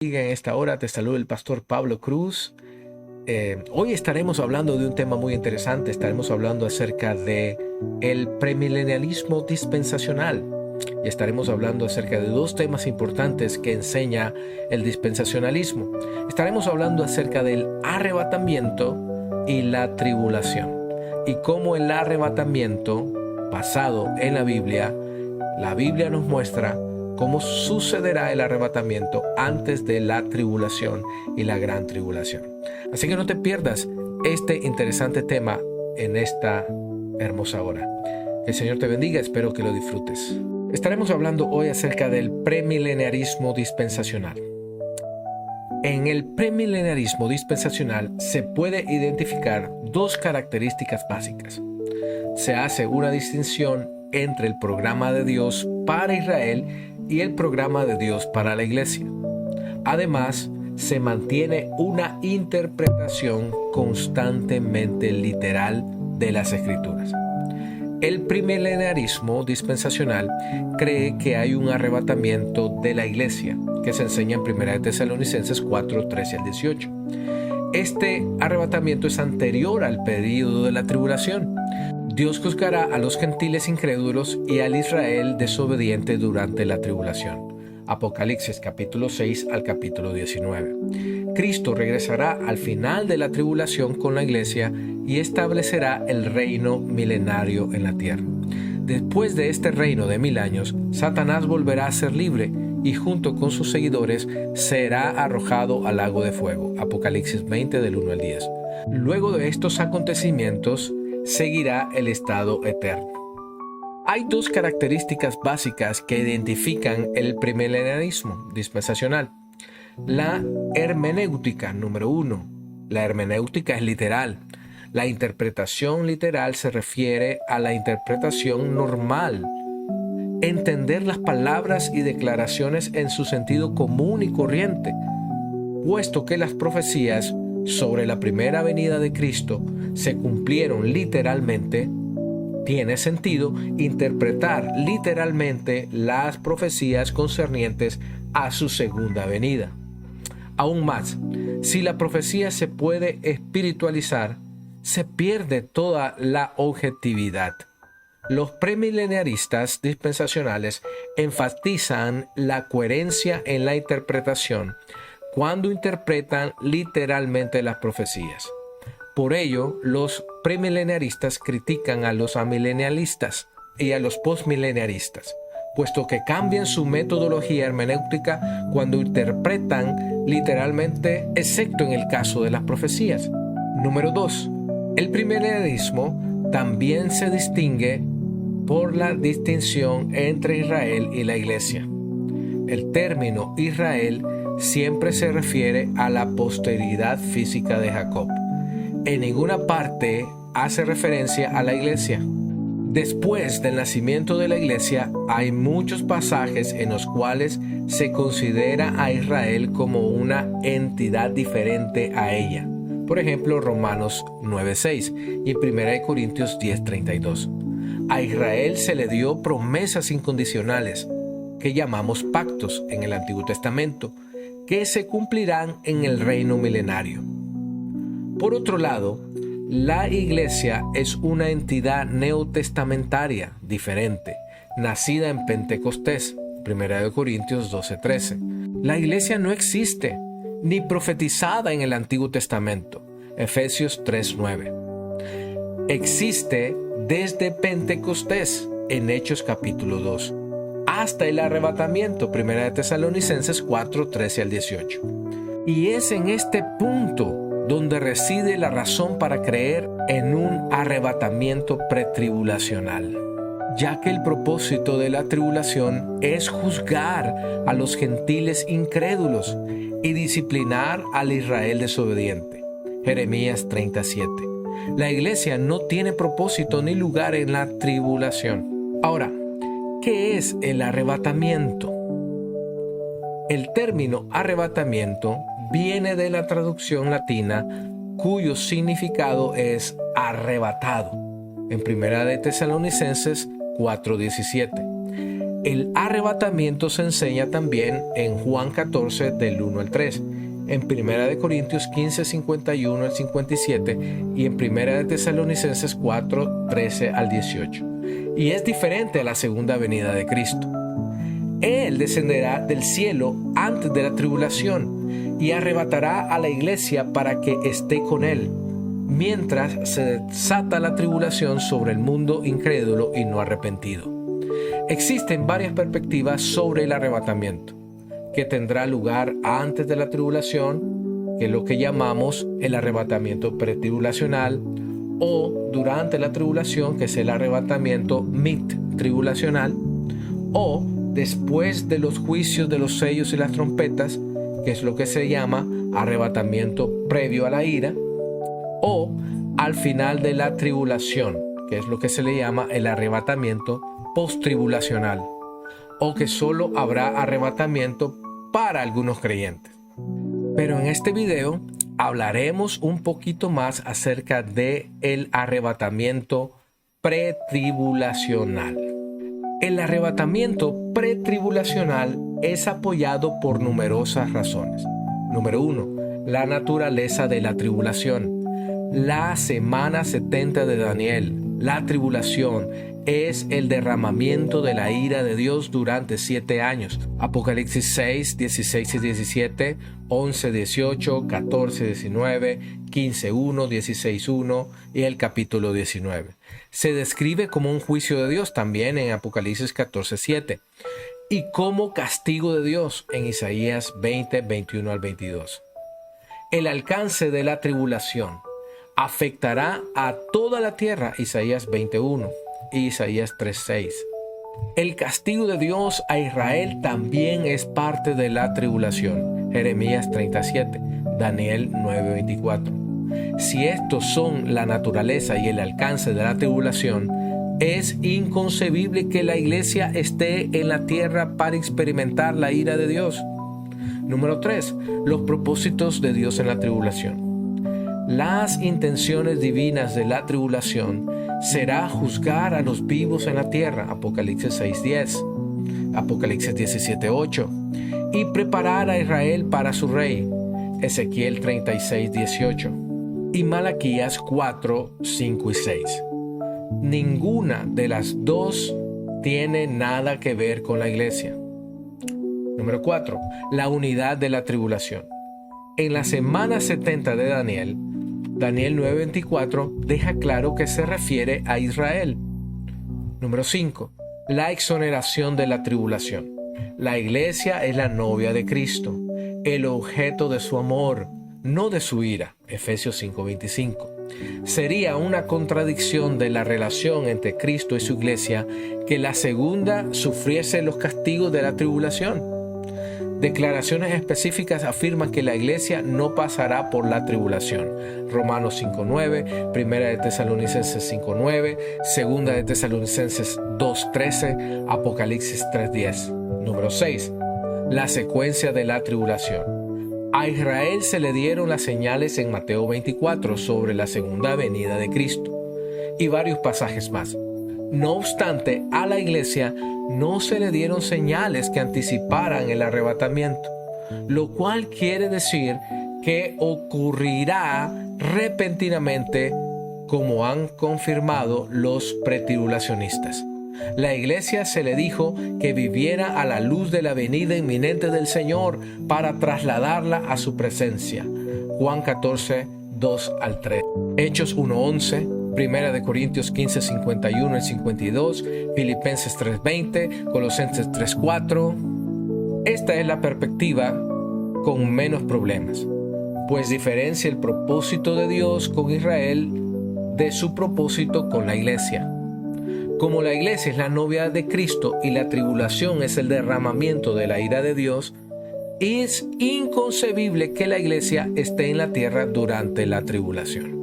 En esta hora te saluda el pastor Pablo Cruz. Hoy estaremos hablando de un tema muy interesante. Estaremos hablando acerca de el premilenialismo dispensacional y estaremos hablando acerca de dos temas importantes que enseña el dispensacionalismo. Estaremos hablando acerca del arrebatamiento y la tribulación y cómo el arrebatamiento basado en la Biblia nos muestra cómo sucederá el arrebatamiento antes de la tribulación y la gran tribulación. Así que no te pierdas este interesante tema en esta hermosa hora. Que el Señor te bendiga, espero que lo disfrutes. Estaremos hablando hoy acerca del premileniarismo dispensacional. En el premileniarismo dispensacional se puede identificar dos características básicas. Se hace una distinción entre el programa de Dios para Israel y el programa de Dios para la iglesia. Además, se mantiene una interpretación constantemente literal de las Escrituras. El premileniarismo dispensacional cree que hay un arrebatamiento de la iglesia, que se enseña en 1 Tesalonicenses 4, 13 al 18. Este arrebatamiento es anterior al período de la tribulación. Dios juzgará a los gentiles incrédulos y al Israel desobediente durante la tribulación. Apocalipsis capítulo 6 al capítulo 19. Cristo regresará al final de la tribulación con la iglesia y establecerá el reino milenario en la tierra. Después de este reino de 1000 años, Satanás volverá a ser libre y junto con sus seguidores será arrojado al lago de fuego. Apocalipsis 20 del 1 al 10. Luego de estos acontecimientos, seguirá el estado eterno. Hay dos características básicas que identifican el premileniarismo dispensacional. La hermenéutica, número 1. La hermenéutica es literal. La interpretación literal se refiere a la interpretación normal. Entender las palabras y declaraciones en su sentido común y corriente, puesto que las profecías sobre la primera venida de Cristo se cumplieron literalmente. Tiene sentido interpretar literalmente las profecías concernientes a su segunda venida. Aún más, si la profecía se puede espiritualizar, se pierde toda la objetividad. Los premileniaristas dispensacionales enfatizan la coherencia en la interpretación cuando interpretan literalmente las profecías. Por ello, los premileniaristas critican a los amilenialistas y a los postmileniaristas, puesto que cambian su metodología hermenéutica cuando interpretan literalmente, excepto en el caso de las profecías. Número 2. El premileniarismo también se distingue por la distinción entre Israel y la iglesia. El término Israel siempre se refiere a la posteridad física de Jacob. En ninguna parte hace referencia a la iglesia. Después del nacimiento de la iglesia, hay muchos pasajes en los cuales se considera a Israel como una entidad diferente a ella. Por ejemplo, Romanos 9:6 y 1 Corintios 10:32. A Israel se le dio promesas incondicionales, que llamamos pactos en el Antiguo Testamento, que se cumplirán en el reino milenario. Por otro lado, la iglesia es una entidad neotestamentaria diferente, nacida en Pentecostés, 1 Corintios 12:13. La iglesia no existe, ni profetizada en el Antiguo Testamento, Efesios 3:9. Existe desde Pentecostés, en Hechos capítulo 2, hasta el arrebatamiento, 1 Tesalonicenses 4, 13 al 18. Y es en este punto donde reside la razón para creer en un arrebatamiento pretribulacional, ya que el propósito de la tribulación es juzgar a los gentiles incrédulos y disciplinar al Israel desobediente. Jeremías 37. La iglesia no tiene propósito ni lugar en la tribulación. Ahora, ¿qué es el arrebatamiento? El término arrebatamiento viene de la traducción latina cuyo significado es arrebatado, en 1 Tesalonicenses 4:17. El arrebatamiento se enseña también en Juan 14 del 1 al 3, en 1 Corintios 15, 51 al 57 y en 1 Tesalonicenses 4, 13 al 18. Y es diferente a la segunda venida de Cristo. Él descenderá del cielo antes de la tribulación y arrebatará a la iglesia para que esté con él, mientras se desata la tribulación sobre el mundo incrédulo y no arrepentido. Existen varias perspectivas sobre el arrebatamiento, que tendrá lugar antes de la tribulación, que es lo que llamamos el arrebatamiento pretribulacional, o durante la tribulación, que es el arrebatamiento mid-tribulacional, o después de los juicios de los sellos y las trompetas, que es lo que se llama arrebatamiento previo a la ira, o al final de la tribulación, que es lo que se le llama el arrebatamiento post-tribulacional, o que solo habrá arrebatamiento para algunos creyentes. Pero en este video hablaremos un poquito más acerca de el arrebatamiento pretribulacional. El arrebatamiento pretribulacional es apoyado por numerosas razones. Número 1, la naturaleza de la tribulación. La semana 70 de Daniel, la tribulación, es el derramamiento de la ira de Dios durante 7 años. Apocalipsis 6, 16 y 17, 11, 18, 14, 19, 15, 1, 16, 1 y el capítulo 19. Se describe como un juicio de Dios también en Apocalipsis 14, 7 y como castigo de Dios en Isaías 20, 21 al 22. El alcance de la tribulación afectará a toda la tierra, Isaías 21 y Isaías 3:6. El castigo de Dios a Israel también es parte de la tribulación, Jeremías 37, Daniel 9:24. Si estos son la naturaleza y el alcance de la tribulación, es inconcebible que la iglesia esté en la tierra para experimentar la ira de Dios. Número 3. Los propósitos de Dios en la tribulación. Las intenciones divinas de la tribulación será juzgar a los vivos en la tierra, Apocalipsis 6:10, Apocalipsis 17:8, y preparar a Israel para su rey, Ezequiel 36:18, y Malaquías 4, 5 y 6. Ninguna de las dos tiene nada que ver con la iglesia. Número 4. La unidad de la tribulación. En la semana 70 de Daniel 9:24 deja claro que se refiere a Israel. Número 5. La exoneración de la tribulación. La iglesia es la novia de Cristo, el objeto de su amor, no de su ira. Efesios 5:25. Sería una contradicción de la relación entre Cristo y su iglesia que la segunda sufriese los castigos de la tribulación. Declaraciones específicas afirman que la iglesia no pasará por la tribulación. Romanos 5:9, 1 Tesalonicenses 5:9, 2 Tesalonicenses 2:13, Apocalipsis 3:10. Número 6. La secuencia de la tribulación. A Israel se le dieron las señales en Mateo 24 sobre la segunda venida de Cristo y varios pasajes más. No obstante, a la iglesia no se le dieron señales que anticiparan el arrebatamiento, lo cual quiere decir que ocurrirá repentinamente, como han confirmado los pretribulacionistas. La iglesia se le dijo que viviera a la luz de la venida inminente del Señor para trasladarla a su presencia. Juan 14, 2 al 3. Hechos 1:11. 1 Corintios 15, 51 y 52, Filipenses 3:20, Colosenses 3:4. Esta es la perspectiva con menos problemas, pues diferencia el propósito de Dios con Israel de su propósito con la iglesia. Como la iglesia es la novia de Cristo y la tribulación es el derramamiento de la ira de Dios, es inconcebible que la iglesia esté en la tierra durante la tribulación.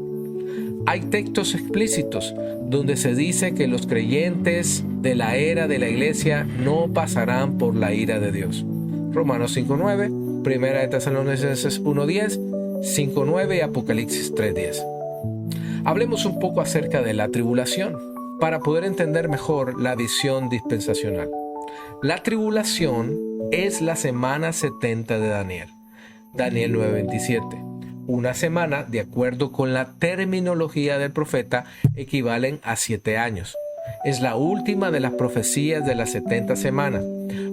Hay textos explícitos donde se dice que los creyentes de la era de la iglesia no pasarán por la ira de Dios. Romanos 5:9, 1 Tesalonicenses 1:10, 5:9 y Apocalipsis 3:10. Hablemos un poco acerca de la tribulación para poder entender mejor la visión dispensacional. La tribulación es la semana 70 de Daniel. Daniel 9:27. Una semana, de acuerdo con la terminología del profeta, equivalen a 7 años. Es la última de las profecías de las 70 semanas,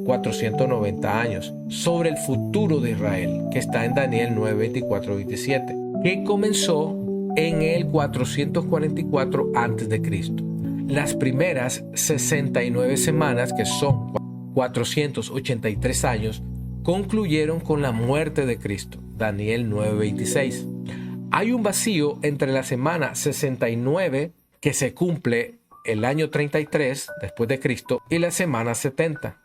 490 años, sobre el futuro de Israel, que está en Daniel 9:24-27, que comenzó en el 444 a.C. Las primeras 69 semanas, que son 483 años, concluyeron con la muerte de Cristo, Daniel 9:26. Hay un vacío entre la semana 69, que se cumple el año 33 después de Cristo, y la semana 70,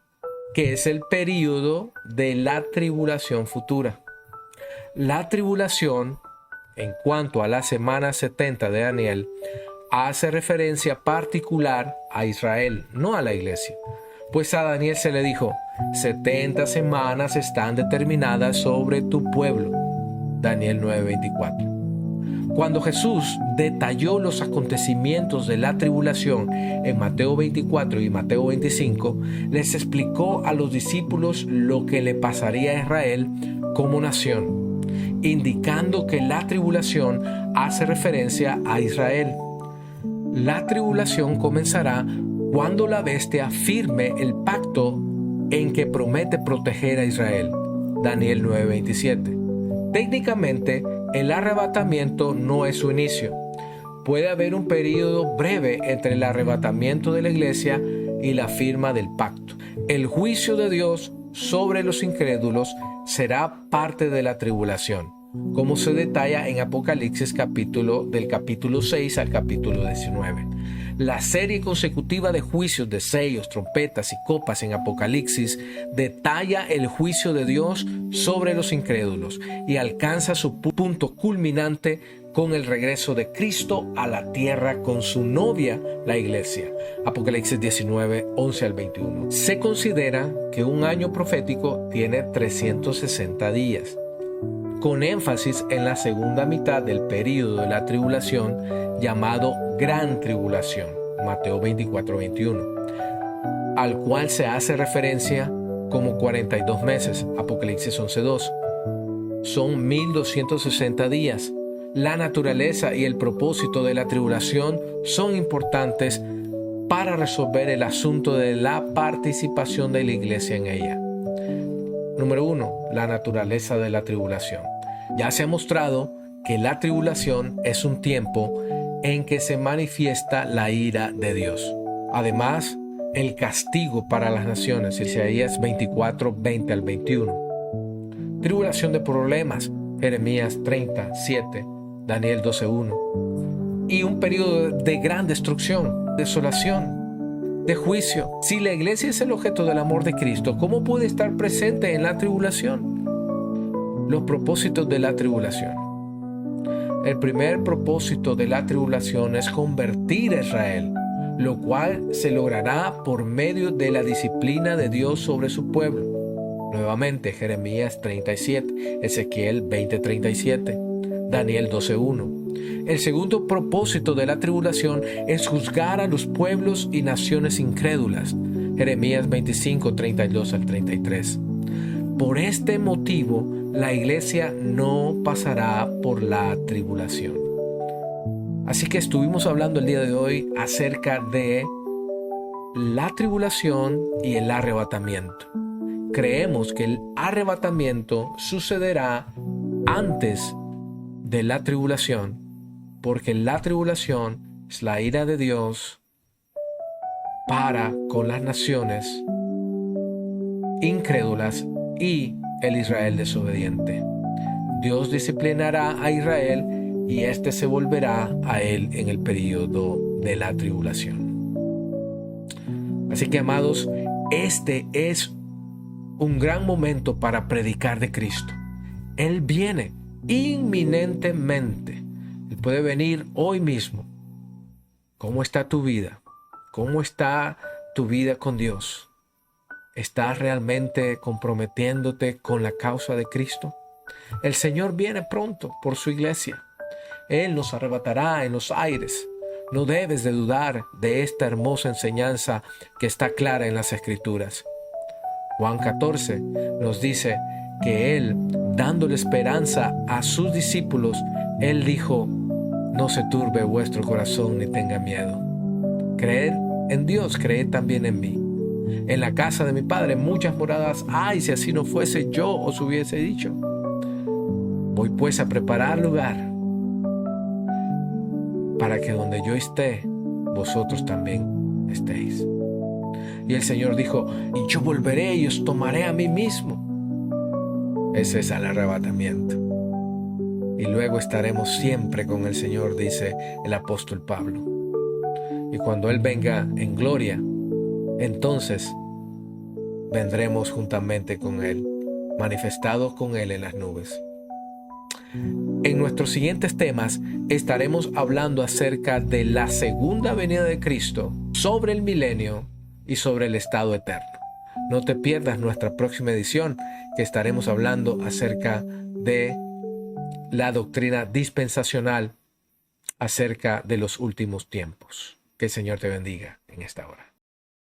que es el período de la tribulación futura. La tribulación, en cuanto a la semana 70 de Daniel, hace referencia particular a Israel, no a la iglesia. Pues a Daniel se le dijo: 70 semanas están determinadas sobre tu pueblo. Daniel 9:24. Cuando Jesús detalló los acontecimientos de la tribulación en Mateo 24 y Mateo 25, les explicó a los discípulos lo que le pasaría a Israel como nación, indicando que la tribulación hace referencia a Israel. La tribulación comenzará cuando la bestia firme el pacto en que promete proteger a Israel. Daniel 9:27. Técnicamente, el arrebatamiento no es su inicio. Puede haber un periodo breve entre el arrebatamiento de la iglesia y la firma del pacto. El juicio de Dios sobre los incrédulos será parte de la tribulación, como se detalla en Apocalipsis del capítulo 6 al capítulo 19. La serie consecutiva de juicios de sellos, trompetas y copas en Apocalipsis detalla el juicio de Dios sobre los incrédulos y alcanza su punto culminante con el regreso de Cristo a la tierra con su novia, la iglesia. Apocalipsis 19, 11 al 21. Se considera que un año profético tiene 360 días, con énfasis en la segunda mitad del período de la tribulación llamado Gran Tribulación, Mateo 24-21, al cual se hace referencia como 42 meses, Apocalipsis 11:2. Son 1260 días. La naturaleza y el propósito de la tribulación son importantes para resolver el asunto de la participación de la iglesia en ella. Número 1. La naturaleza de la tribulación. Ya se ha mostrado que la tribulación es un tiempo en que se manifiesta la ira de Dios. Además, el castigo para las naciones, Isaías 24, 20 al 21. Tribulación de problemas, Jeremías 30, 7, Daniel 12, 1. Y un periodo de gran destrucción, desolación, de juicio. Si la iglesia es el objeto del amor de Cristo, ¿cómo puede estar presente en la tribulación? Los propósitos de la tribulación. El primer propósito de la tribulación es convertir a Israel, lo cual se logrará por medio de la disciplina de Dios sobre su pueblo. Nuevamente, Jeremías 37, Ezequiel 20:37, Daniel 12:1. El segundo propósito de la tribulación es juzgar a los pueblos y naciones incrédulas. Jeremías 25, 32 al 33. Por este motivo, la iglesia no pasará por la tribulación. Así que estuvimos hablando el día de hoy acerca de la tribulación y el arrebatamiento. Creemos que el arrebatamiento sucederá antes de la tribulación, porque la tribulación es la ira de Dios para con las naciones incrédulas y el Israel desobediente. Dios disciplinará a Israel y éste se volverá a él en el período de la tribulación. Así que, amados, este es un gran momento para predicar de Cristo. Él viene inminentemente. Él puede venir hoy mismo. ¿Cómo está tu vida? ¿Cómo está tu vida con Dios? ¿Estás realmente comprometiéndote con la causa de Cristo? El Señor viene pronto por su iglesia. Él nos arrebatará en los aires. No debes de dudar de esta hermosa enseñanza que está clara en las Escrituras. Juan 14 nos dice que Él, dándole esperanza a sus discípulos, Él dijo: no se turbe vuestro corazón ni tenga miedo. Creed en Dios, creed también en mí. En la casa de mi Padre muchas moradas hay, si así no fuese yo os hubiese dicho. Voy pues a preparar lugar para que donde yo esté, vosotros también estéis. Y el Señor dijo: y yo volveré y os tomaré a mí mismo. Ese es el arrebatamiento. Y luego estaremos siempre con el Señor, dice el apóstol Pablo. Y cuando Él venga en gloria, entonces vendremos juntamente con Él, manifestados con Él en las nubes. En nuestros siguientes temas estaremos hablando acerca de la segunda venida de Cristo, sobre el milenio y sobre el estado eterno. No te pierdas nuestra próxima edición, que estaremos hablando acerca de la doctrina dispensacional, acerca de los últimos tiempos. Que el Señor te bendiga en esta hora.